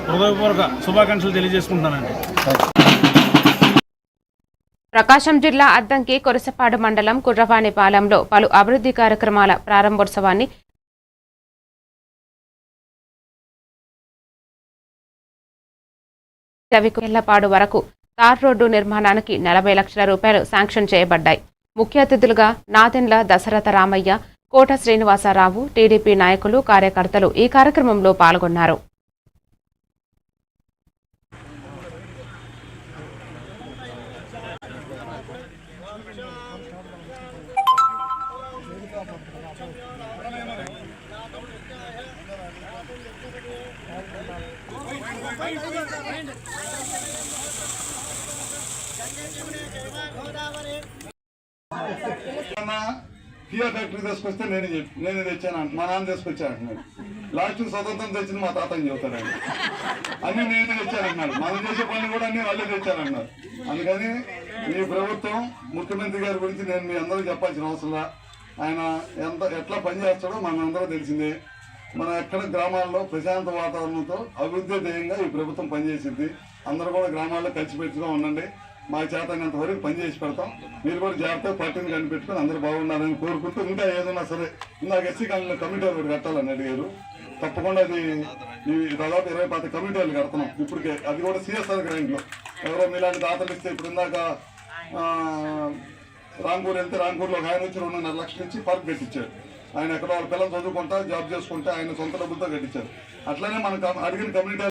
హృదయపూర్వక శుభాకాంక్షలు తెలియజేసుకుంటున్నానండి. ప్రకాశం జిల్లా అద్దంకి కొరసపాడు మండలం కుర్రవాణిపాలెంలో పలు అభివృద్ధి కార్యక్రమాల ప్రారంభోత్సవాన్ని రవికెళ్లపాడు వరకు తార్ రోడ్డు నిర్మాణానికి 40 లక్షల రూపాయలు శాంక్షన్ చేయబడ్డాయి. ముఖ్య అతిథులుగా నాదెండ్ల దశరథ రామయ్య, కోట శ్రీనివాసరావు, టీడీపీ నాయకులు, కార్యకర్తలు ఈ కార్యక్రమంలో పాల్గొన్నారు. కియా ఫ్యాక్టరీ తీసుకొస్తే నేను తెచ్చాను, మా నాన్న తీసుకొచ్చాను అంటున్నాడు. లాస్ట్ స్వతంత్రం తెచ్చింది మా తాతని చెబుతాడు. అన్ని నేనే తెచ్చాను అంటున్నాడు. మనం చేసే పనులు కూడా అన్ని వాళ్ళే తెచ్చానంటున్నారు. అందుకని మీ ప్రభుత్వం, ముఖ్యమంత్రి గారి గురించి నేను మీ అందరూ చెప్పాల్సిన అవసరం. ఆయన ఎట్లా పనిచేస్తాడో మనందరూ తెలిసిందే. మన ఎక్కడ గ్రామాల్లో ప్రశాంత వాతావరణంతో అభివృద్ధి ధ్యేయంగా ఈ ప్రభుత్వం పనిచేసింది. అందరూ కూడా గ్రామాల్లో కలిసిపెట్టుగా ఉండండి. మా చేతనంత వరకు పనిచేసి పెడతాం. మీరు కూడా జాగ్రత్తగా పార్టీని కనిపెట్టుకుని అందరూ బాగుండాలని కోరుకుంటూ, ఇంకా ఏదైనా సరే ఇందాక ఎస్సీ కాలనీలో కమిటీ ఒకటి కట్టాలని అడిగారు. తప్పకుండా అది దాదాపు 20 కమిటీలు కడుతున్నాం ఇప్పటికే. అది కూడా సిఎస్ఆర్ గ్రాంట్లో ఎవరో మీలాంటి దాతలు ఇస్తే, ఇప్పుడు ఇందాక రాంపూర్ వెళ్తే రాంపూర్లో ఒక ఆయన వచ్చి 2.5 లక్షలు ఇచ్చి పార్క్ కట్టించాడు. ఆయన ఎక్కడ వాళ్ళ పిల్లలు చదువుకుంటా జాబ్ చేసుకుంటే ఆయన సొంత డబ్బులతో కట్టించారు. అట్లనే మనకు అడిగిన కమ్యూనిటీ